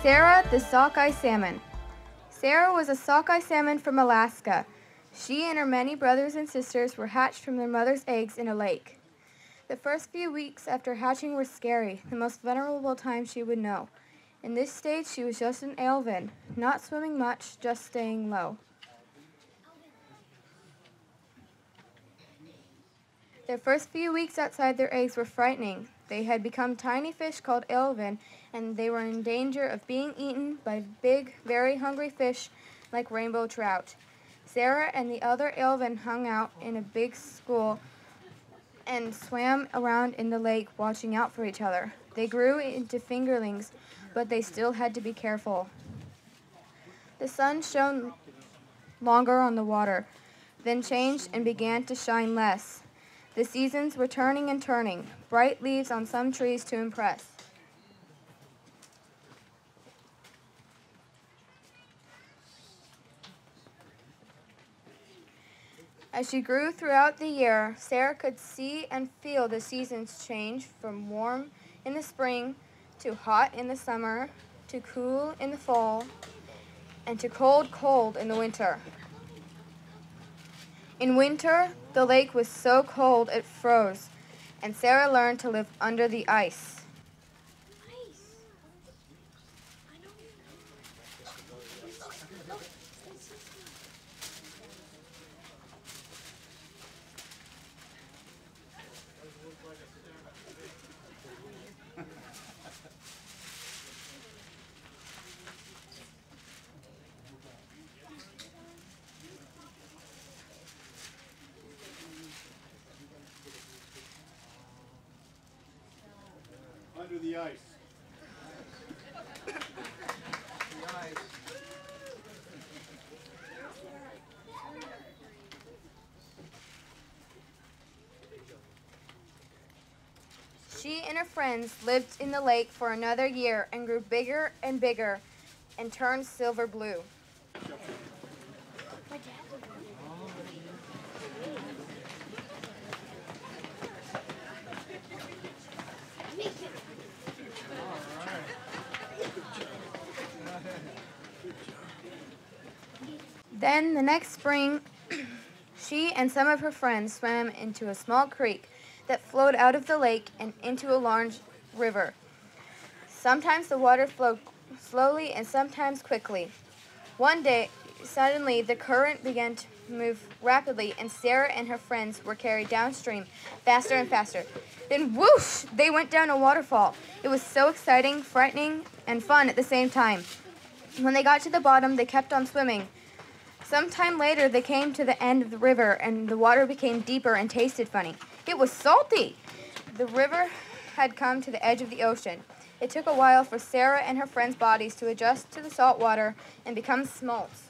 Sarah the Sockeye Salmon. Sarah was a sockeye salmon from Alaska. She and her many brothers and sisters were hatched from their mother's eggs in a lake. The first few weeks after hatching were scary, the most vulnerable time she would know. In this stage, she was just an alevin, not swimming much, just staying low. Their first few weeks outside their eggs were frightening. They had become tiny fish called alevin, and they were in danger of being eaten by big, very hungry fish like rainbow trout. Sarah and the other alevin hung out in a big school and swam around in the lake, watching out for each other. They grew into fingerlings, but they still had to be careful. The sun shone longer on the water, then changed and began to shine less. The seasons were turning and turning, bright leaves on some trees to impress. As she grew throughout the year, Sarah could see and feel the seasons change from warm in the spring to hot in the summer, to cool in the fall, and to cold in the winter. In winter, the lake was so cold it froze, and Sarah learned to live under the ice. Under the ice. She and her friends lived in the lake for another year and grew bigger and bigger and turned silver blue. Then the next spring, she and some of her friends swam into a small creek that flowed out of the lake and into a large river. Sometimes the water flowed slowly and sometimes quickly. One day, suddenly the current began to move rapidly, and Sarah and her friends were carried downstream faster and faster. Then whoosh, they went down a waterfall. It was so exciting, frightening, and fun at the same time. When they got to the bottom, they kept on swimming. Some time later, they came to the end of the river, and the water became deeper and tasted funny. It was salty. The river had come to the edge of the ocean. It took a while for Sarah and her friends' bodies to adjust to the salt water and become smolts.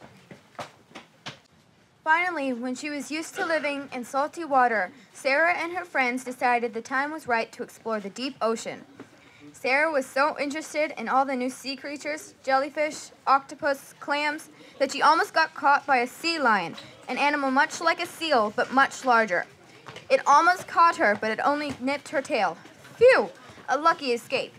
Finally, when she was used to living in salty water, Sarah and her friends decided the time was right to explore the deep ocean. Sarah was so interested in all the new sea creatures, jellyfish, octopus, clams, that she almost got caught by a sea lion, an animal much like a seal, but much larger. It almost caught her, but it only nipped her tail. Phew! A lucky escape.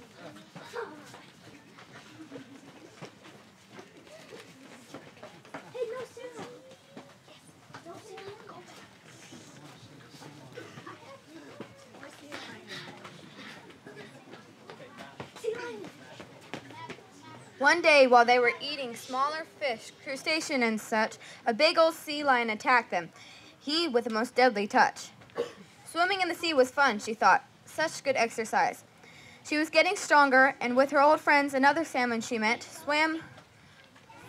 One day, while they were eating smaller fish, crustacean and such, a big old sea lion attacked them, he with a most deadly touch. Swimming in the sea was fun, she thought. Such good exercise. She was getting stronger, and with her old friends and other salmon she met, swam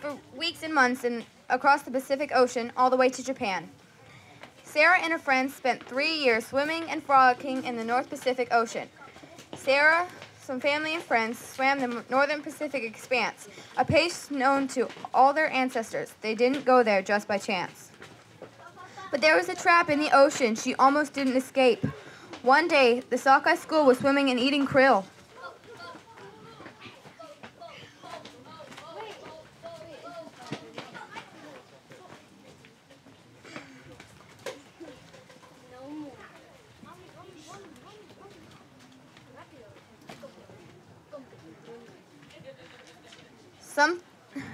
for weeks and months across the Pacific Ocean all the way to Japan. Sarah and her friends spent 3 years swimming and frolicking in the North Pacific Ocean. Sarah, some family and friends, swam the Northern Pacific Expanse, a place known to all their ancestors. They didn't go there just by chance. But there was a trap in the ocean she almost didn't escape. One day, the Sockeye School was swimming and eating krill.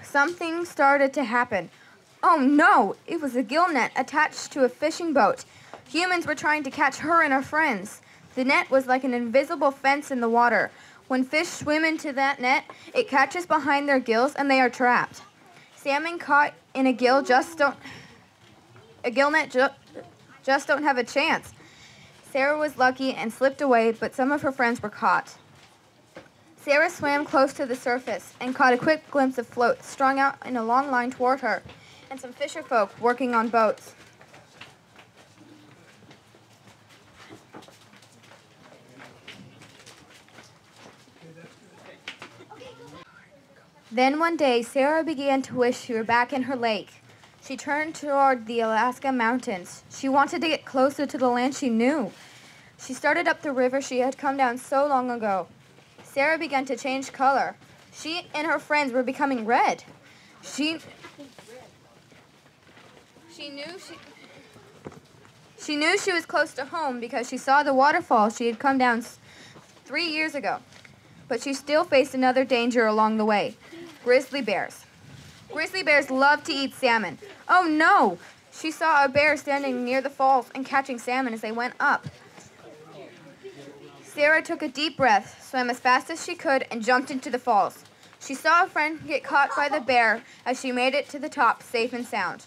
Something started to happen. Oh no! It was a gill net attached to a fishing boat. Humans were trying to catch her and her friends. The net was like an invisible fence in the water. When fish swim into that net, it catches behind their gills and they are trapped. Salmon caught in a gill net just don't have a chance. Sarah was lucky and slipped away, but some of her friends were caught. Sarah swam close to the surface and caught a quick glimpse of floats strung out in a long line toward her, and some fisher folk working on boats. Then one day, Sarah began to wish she were back in her lake. She turned toward the Alaska mountains. She wanted to get closer to the land she knew. She started up the river she had come down so long ago. Sarah began to change color. She and her friends were becoming red. She knew she was close to home because she saw the waterfall she had come down 3 years ago. But she still faced another danger along the way. Grizzly bears. Grizzly bears love to eat salmon. Oh no! She saw a bear standing near the falls and catching salmon as they went up. Sarah took a deep breath, swam as fast as she could, and jumped into the falls. She saw a friend get caught by the bear as she made it to the top safe and sound.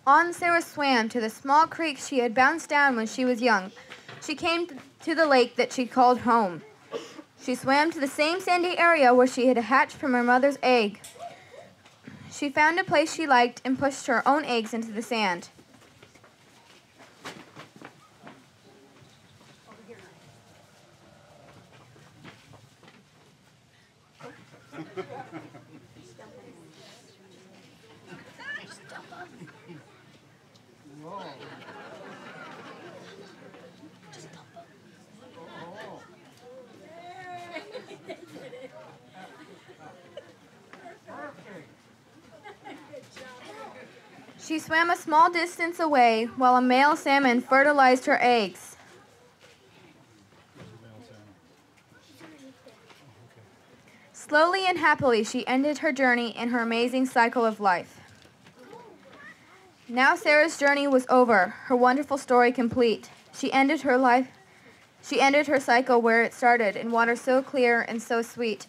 On Sarah swam to the small creek she had bounced down when she was young. She came to the lake that she called home. She swam to the same sandy area where she had hatched from her mother's egg. She found a place she liked and pushed her own eggs into the sand. She swam a small distance away while a male salmon fertilized her eggs. Slowly and happily, she ended her journey in her amazing cycle of life. Now Sarah's journey was over, her wonderful story complete. She ended her cycle where it started, in water so clear and so sweet.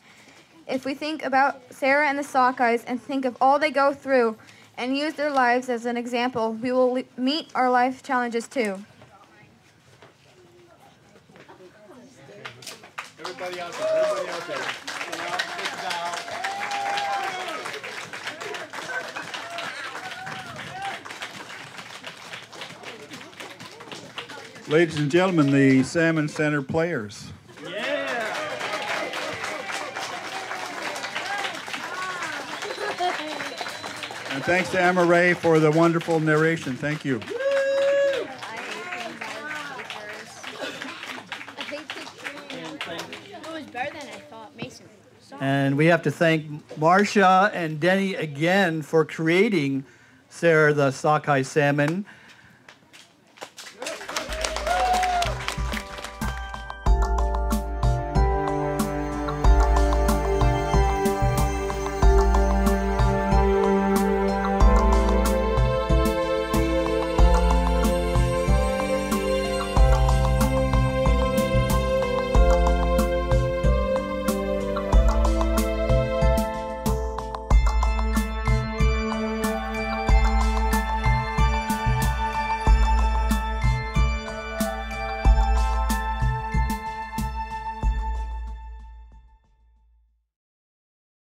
If we think about Sarah and the Sockeyes and think of all they go through and use their lives as an example, we will meet our life challenges too. Everybody out there, everybody out there. Now, sit down. Ladies and gentlemen, the Salmon Center players. And thanks to Emma Ray for the wonderful narration. Thank you. It was better than I thought, Mason. And we have to thank Marcia and Denny again for creating Sarah the Sockeye Salmon.